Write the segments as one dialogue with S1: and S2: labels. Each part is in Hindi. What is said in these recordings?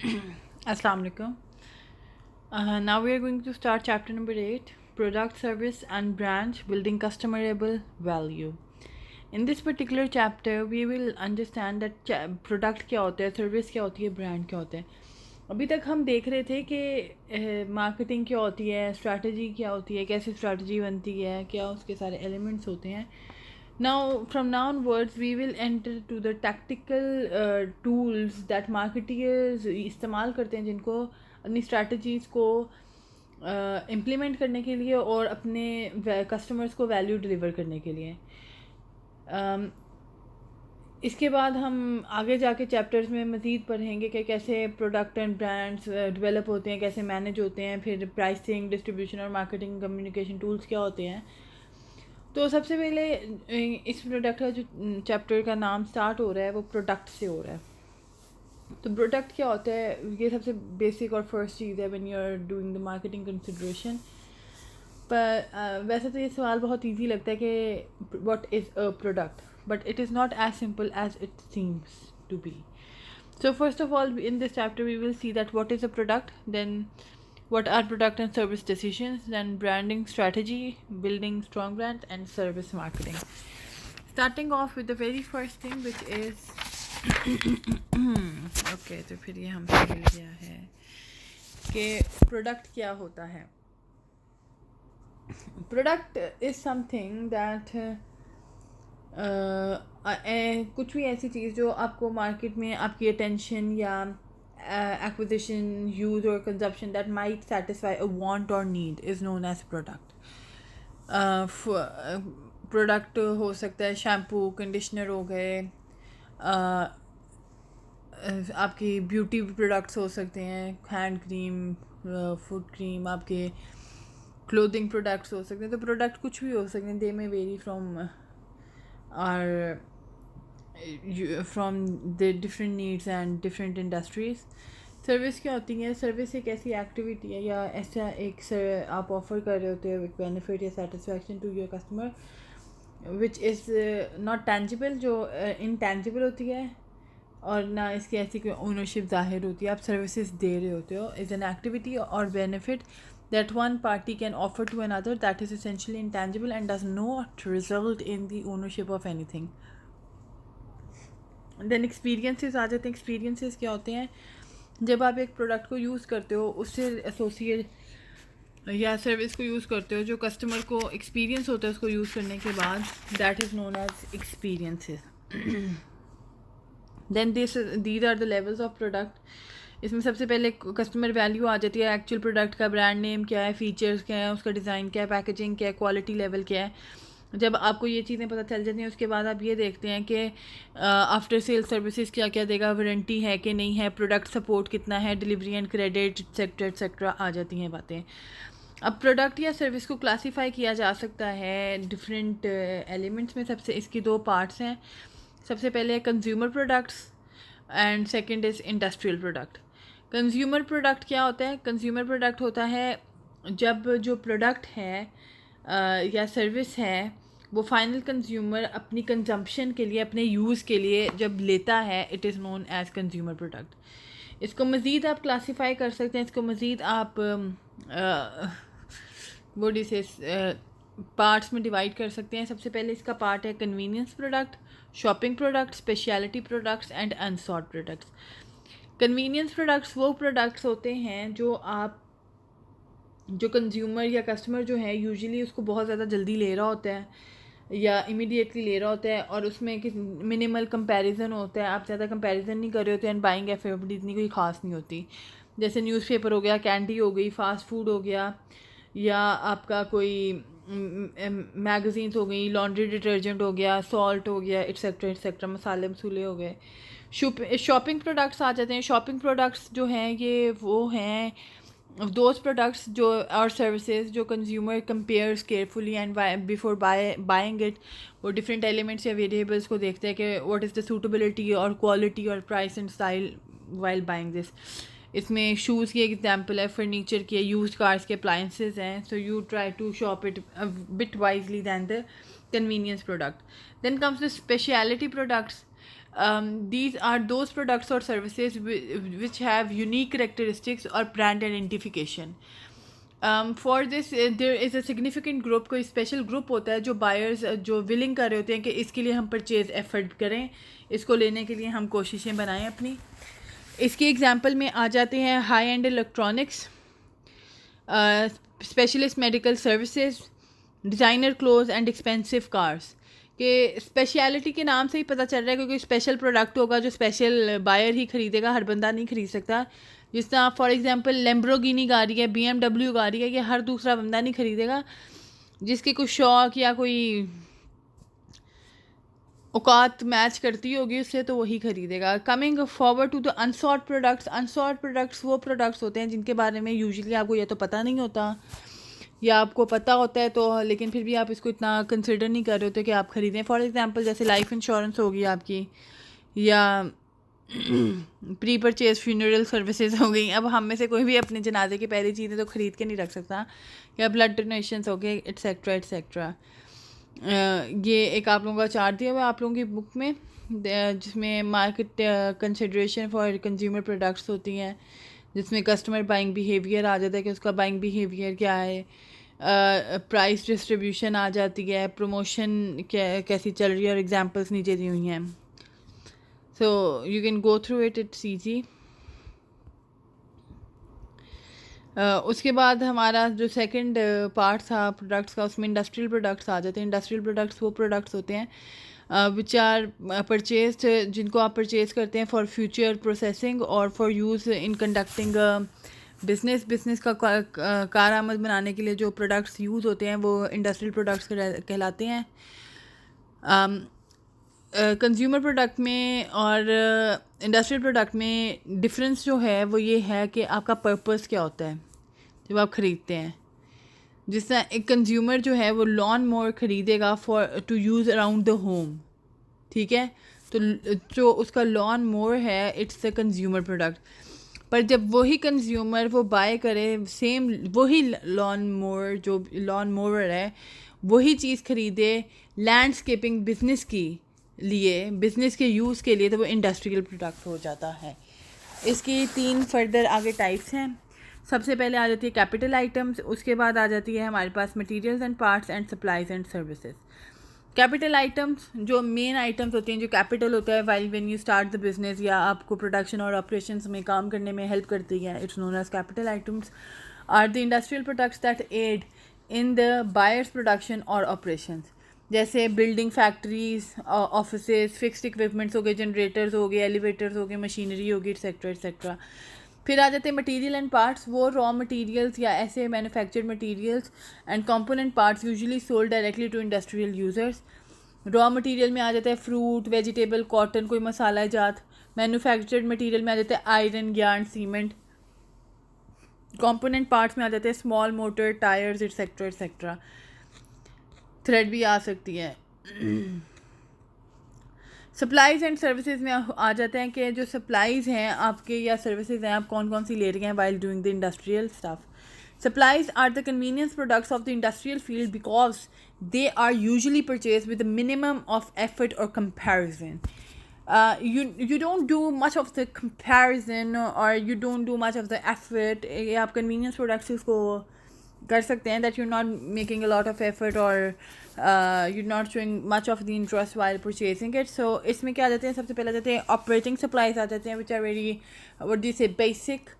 S1: Assalamu alaikum. Now we are going to start chapter number 8, product, service and brand building customizable value. In this particular chapter we will understand that product क्या होता है, service क्या होती है, brand क्या होता है. अभी तक हम देख रहे थे कि मार्केटिंग क्या होती है, स्ट्रैटेजी क्या होती है, कैसे स्ट्रैटेजी बनती है, क्या उसके सारे एलिमेंट्स होते हैं. Now, from now onwards, we will enter to the tactical tools that marketers इस्तेमाल करते हैं, जिनको अपनी strategies को implement करने के लिए और अपने customers को value deliver करने के लिए. इसके बाद हम आगे जाके चैप्टर्स में मज़ीद पढ़ेंगे कि कैसे प्रोडक्ट एंड ब्रांड्स डेवलप होते हैं, कैसे मैनेज होते हैं, फिर प्राइसिंग, डिस्ट्रीब्यूशन और मार्केटिंग कम्युनिकेशन टूल्स क्या होते हैं. तो सबसे पहले इस प्रोडक्ट का जो चैप्टर का नाम स्टार्ट हो रहा है वो प्रोडक्ट से हो रहा है. तो प्रोडक्ट क्या होता है, ये सबसे बेसिक और फर्स्ट चीज़ है when you are doing the marketing consideration. पर वैसे तो ये सवाल बहुत इजी लगता है कि what is a product, but it is not as simple as it seems to be. So first of all, in this chapter we will see that what is a product, then what are product and service decisions, then branding strategy, building strong brand and service marketing. Starting off with the very first thing which is okay, तो फिर ये हमसे मिल गया है कि प्रोडक्ट क्या होता है. प्रोडक्ट इज़ समथिंग दैट कुछ भी ऐसी चीज़ जो आपको मार्केट में आपकी अटेंशन या acquisition, use or consumption that might satisfy a want or need is known as product. Product हो सकता है शैम्पू, कंडीशनर हो गए, आपकी ब्यूटी प्रोडक्ट्स हो सकते हैं, हैंड क्रीम, फुट क्रीम, आपके क्लोथिंग प्रोडक्ट्स हो सकते हैं. तो प्रोडक्ट कुछ भी हो सकते हैं. They may vary from the different needs and different industries. Service क्या होती है? सर्विस एक ऐसी एक्टिविटी है या ऐसा एक आप ऑफ़र कर रहे होते हो एक बेनिफिट या satisfaction to your customer which is not tangible, जो इनटेंजिबल होती है और ना इसकी ऐसी कोई ओनरशिप ज़ाहिर होती है. आप सर्विसेज दे रहे होते हो. इज़ एन एक्टिविटी और benefit that one party can offer to another that is essentially intangible and does not result in the ownership of anything. Then experiences आ जाते हैं. एक्सपीरियंसेस क्या होते हैं? जब आप एक प्रोडक्ट को यूज़ करते हो, उससे एसोसिएट या सर्विस को यूज़ करते हो, जो कस्टमर को एक्सपीरियंस होता है उसको यूज़ करने के बाद, that is known as experiences. Then these are the levels of product. इसमें सबसे पहले कस्टमर वैल्यू आ जाती है. एक्चुअल प्रोडक्ट का ब्रांड नेम क्या है, फीचर्स क्या है, उसका डिज़ाइन क्या है, पैकेजिंग क्या है, क्वालिटी लेवल क्या है. जब आपको ये चीज़ें पता चल जाती हैं उसके बाद आप ये देखते हैं कि आफ्टर सेल सर्विसेज क्या क्या देगा, वारंटी है कि नहीं है, प्रोडक्ट सपोर्ट कितना है, delivery and credit etcetera etcetera आ जाती हैं बातें. अब प्रोडक्ट या सर्विस को क्लासीफाई किया जा सकता है डिफरेंट एलिमेंट्स में. सबसे इसकी दो पार्ट्स हैं. सबसे पहले है consumer products and second is industrial product. Consumer product क्या होता है? कंज्यूमर प्रोडक्ट होता है जब जो प्रोडक्ट है या सर्विस है वो फाइनल कंज्यूमर अपनी कंजम्पशन के लिए, अपने यूज़ के लिए जब लेता है, it is known as consumer product. इसको मज़ीद आप क्लासीफाई कर सकते हैं. इसको मज़ीद आप वो डिसे पार्ट्स में डिवाइड कर सकते हैं. सबसे पहले इसका पार्ट है convenience product, shopping product, speciality products and अनसॉर्ट products. Convenience products वो प्रोडक्ट्स होते हैं जो कंज्यूमर या कस्टमर जो है यूजुअली उसको बहुत ज़्यादा जल्दी ले रहा होता है या इमीडिएटली ले रहा होता है और उसमें मिनिमल कंपैरिजन होता है. आप ज़्यादा कंपैरिजन नहीं कर रहे होते एंड बाइंग एफर्ट इतनी कोई ख़ास नहीं होती. जैसे न्यूज़पेपर हो गया, कैंडी हो गई, फास्ट फूड हो गया, या आपका कोई मैगज़ीन्स हो गई, लॉन्ड्री डिटर्जेंट हो गया, सॉल्ट हो गया, एट्सेट्रा एट्सेट्रा, मसाले मसूले हो गए. शॉपिंग प्रोडक्ट्स आ जाते हैं. शॉपिंग प्रोडक्ट्स जो हैं ये वो हैं दोज प्रोडक्ट्स जो और सर्विसेज जो consumer compares carefully and before buying it. वो डिफरेंट एलिमेंट्स या वेरिएबल्स को देखते हैं कि व्हाट इज़ द सूटेबिलिटी और क्वालिटी और price and style while buying this. इसमें शूज़ की एक एग्जांपल है, फर्नीचर की, यूज्ड कार्स के, अप्लायंसेस हैं. So you try to shop it bit wisely than the convenience product. Then comes the specialty products. These are those products or services which have unique characteristics or brand identification. For this there is a significant group, कोई स्पेशल ग्रुप होता है जो बायर्स जो विलिंग कर रहे होते हैं कि इसके लिए हम परचेज एफर्ट करें, इसको लेने के लिए हम कोशिशें बनाएं अपनी. इसके एग्जांपल में आ जाते हैं high and electronics, specialist medical services, designer clothes and expensive cars. कि स्पेशलिटी के नाम से ही पता चल रहा है कि कोई स्पेशल प्रोडक्ट होगा जो स्पेशल बायर ही ख़रीदेगा, हर बंदा नहीं ख़रीद सकता. जिस तरह फॉर एग्जांपल लैम्बोर्गिनी गाड़ी है, BMW गाड़ी है, ये हर दूसरा बंदा नहीं ख़रीदेगा. जिसके कोई शौक़ या कोई औकात मैच करती होगी उससे, तो वही ख़रीदेगा. Coming forward to the unsought products वो प्रोडक्ट्स होते हैं जिनके बारे में यूजुअली आपको या तो पता नहीं होता या आपको पता होता है तो लेकिन फिर भी आप इसको इतना कंसिडर नहीं कर रहे होते कि आप ख़रीदें. फॉर एग्जांपल जैसे लाइफ इंश्योरेंस होगी आपकी, या प्री परचेज फ्यूनरल सर्विसेज हो गई. अब हम में से कोई भी अपने जनाजे की पहली चीज़ें तो ख़रीद के नहीं रख सकता, या ब्लड डोनेशंस हो गए एट्सेट्रा एट्सेट्रा. ये एक आप लोगों का चार्ट दिया हुआ है आप लोगों की बुक में, जिसमें market consideration for consumer products होती हैं, जिसमें कस्टमर बाइंग बिहेवियर आ जाता है कि उसका बाइंग बिहेवियर क्या है, प्राइस डिस्ट्रीब्यूशन आ जाती है, प्रमोशन कैसी चल रही है, और एग्जांपल्स नीचे दी हुई हैं. So you can go through it, it's easy. उसके बाद हमारा जो सेकंड पार्ट था प्रोडक्ट्स का, उसमें इंडस्ट्रियल प्रोडक्ट्स आ जाते हैं. इंडस्ट्रियल प्रोडक्ट्स वो प्रोडक्ट्स होते हैं विच आर परचेज्ड, जिनको आप परचेज़ करते हैं फॉर फ्यूचर प्रोसेसिंग और for use in conducting business का कारआमद बनाने के लिए जो प्रोडक्ट्स यूज़ होते हैं वो इंडस्ट्रियल प्रोडक्ट्स कहलाते हैं. कंज्यूमर प्रोडक्ट में और इंडस्ट्रियल प्रोडक्ट में डिफरेंस जो है वो ये है कि आपका पर्पस क्या होता है जब आप ख़रीदते हैं. जिस तरह एक कंज्यूमर जो है वो लॉन मोवर ख़रीदेगा for to use around the home, ठीक है, तो जो उसका लॉन मोवर है इट्स अ कंज्यूमर प्रोडक्ट. पर जब वही कंज्यूमर वो बाय करे सेम वही लॉन मोवर, जो लॉन मोवर है वही चीज़ ख़रीदे लैंडस्केपिंग बिजनेस की लिए, बिज़नेस के यूज़ के लिए, तो वो इंडस्ट्रियल प्रोडक्ट हो जाता है. इसकी 3 फर्दर आगे टाइप्स हैं. सबसे पहले आ जाती है कैपिटल आइटम्स, उसके बाद आ जाती है हमारे पास materials and parts and supplies and services. Capital items जो मेन आइटम्स होती हैं, जो कैपिटल होता है while when you start the business या आपको प्रोडक्शन और ऑपरेशंस में काम करने में हेल्प करती है, it's known as capital items. Are the industrial products that add in the buyers production और ऑपरेशंस, जैसे building, factories, offices, fixed equipments हो गए, जनरेटर्स हो गए, एलिवेटर्स हो गए, मशीनरी होगी, एट्सेट्रा एट्सेट्रा. फिर आ जाते हैं मटेरियल एंड पार्ट्स, वो रॉ मटेरियल्स या ऐसे manufactured materials and component parts usually sold directly to industrial users. Raw material में आ जाता है फ्रूट, वेजिटेबल, कॉटन, कोई मसाला जात. मैन्युफैक्चर्ड मटेरियल में आ जाता है iron, yarn, cement. Component parts में आ जाते हैं small motor, tyres, etcetera etcetera. Thread भी आ सकती है. सप्लाईज़ एंड सर्विसेज में आ जाते हैं कि जो सप्लाईज़ हैं आपके या सर्विसेज हैं आप कौन कौन सी ले रही हैं while doing the industrial stuff. Supplies are the convenience products of the industrial field because they are usually purchased with a minimum of effort or comparison. You don't do much of the comparison or you don't do much of the effort. आप convenience products को कर सकते हैं that you're not making a lot of effort or you're not showing much of the interest while purchasing it. So इसमें क्या आ जाते हैं, सबसे पहले आ जाते हैं operating supplies आ जाते हैं which are very what do you say basic.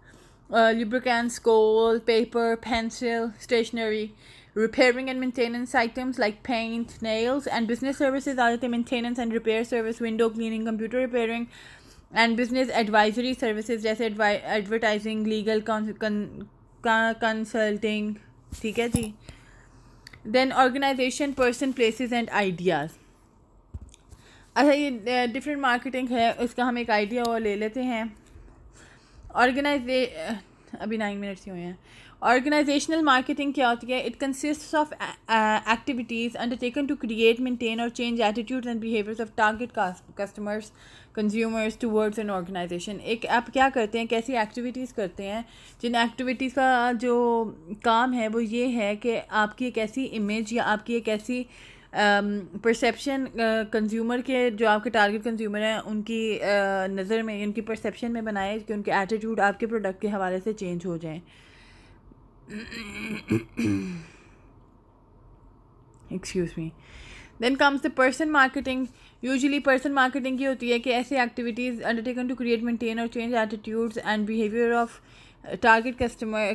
S1: Lubricants, coal, paper, pencil, stationery, repairing and maintenance items like paint, nails, and business services are the maintenance and repair service, window cleaning, computer repairing, and business advisory services जैसे advertising, legal consulting, ठीक है जी. Then organization, person, places and ideas. अच्छा ये different marketing है, इसका हम एक idea और ले लेते हैं. अभी 9 मिनट्स ही हुए हैं. ऑर्गेनाइजेशनल मार्केटिंग क्या होती है? It consists of activities undertaken to create, maintain और change attitudes and behaviours of target customers, consumers towards an organisation. एक आप क्या करते हैं, कैसी एक्टिविटीज़ करते हैं, जिन एक्टिविटीज़ का जो काम है वो ये है कि आपकी एक ऐसी इमेज या आपकी एक ऐसी परसेप्शन कंज्यूमर के, जो आपके टारगेट कंज्यूमर हैं उनकी नज़र में, उनकी परसेप्शन में बनाए कि उनके एटीट्यूड आपके प्रोडक्ट के हवाले से चेंज हो जाएं. Excuse me. Then comes the person marketing. Usually person marketing की होती है कि ऐसे activities undertaken to create, maintain or change attitudes and behavior of target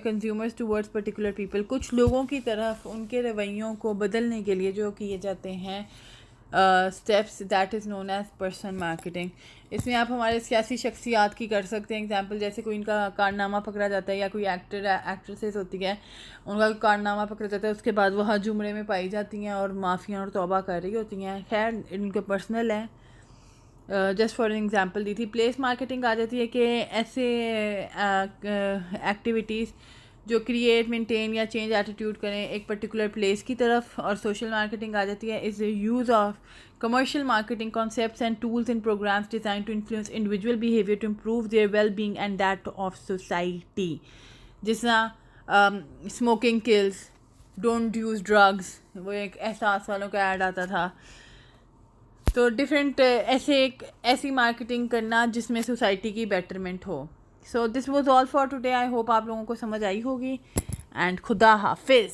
S1: consumers towards particular people. कुछ लोगों की तरफ उनके रवैयों को बदलने के लिए जो किए जाते हैं steps, that is known as person marketing. इसमें आप हमारे सियासी शख्सियात की कर सकते हैं एग्जांपल, जैसे कोई इनका कारनामा पकड़ा जाता है या कोई एक्ट्रेसेस होती है, उनका कारनामा पकड़ा जाता है, उसके बाद वो हज उम्रे में पाई जाती हैं और माफ़ियाँ और तौबा कर रही होती हैं. खैर इनके पर्सनल है, जस्ट फॉर एग्जांपल दी थी. प्लेस मार्केटिंग आ जाती है कि ऐसे एक्टिविटीज़ जो क्रिएट, मेंटेन या चेंज एटीट्यूड करें एक पर्टिकुलर प्लेस की तरफ. और सोशल मार्केटिंग आ जाती है is use of commercial marketing concepts and tools in programmes design to influence individual behaviour to improve their well being and that of society. जिस तरह smoking kills, don't use drugs, वो एक एहसास वालों का ऐड आता था. तो डिफरेंट ऐसी मार्केटिंग करना जिसमें सोसाइटी की बेटरमेंट हो. So this was all for today. I hope आप लोगों को समझ आई होगी एंड खुदा हाफिज़.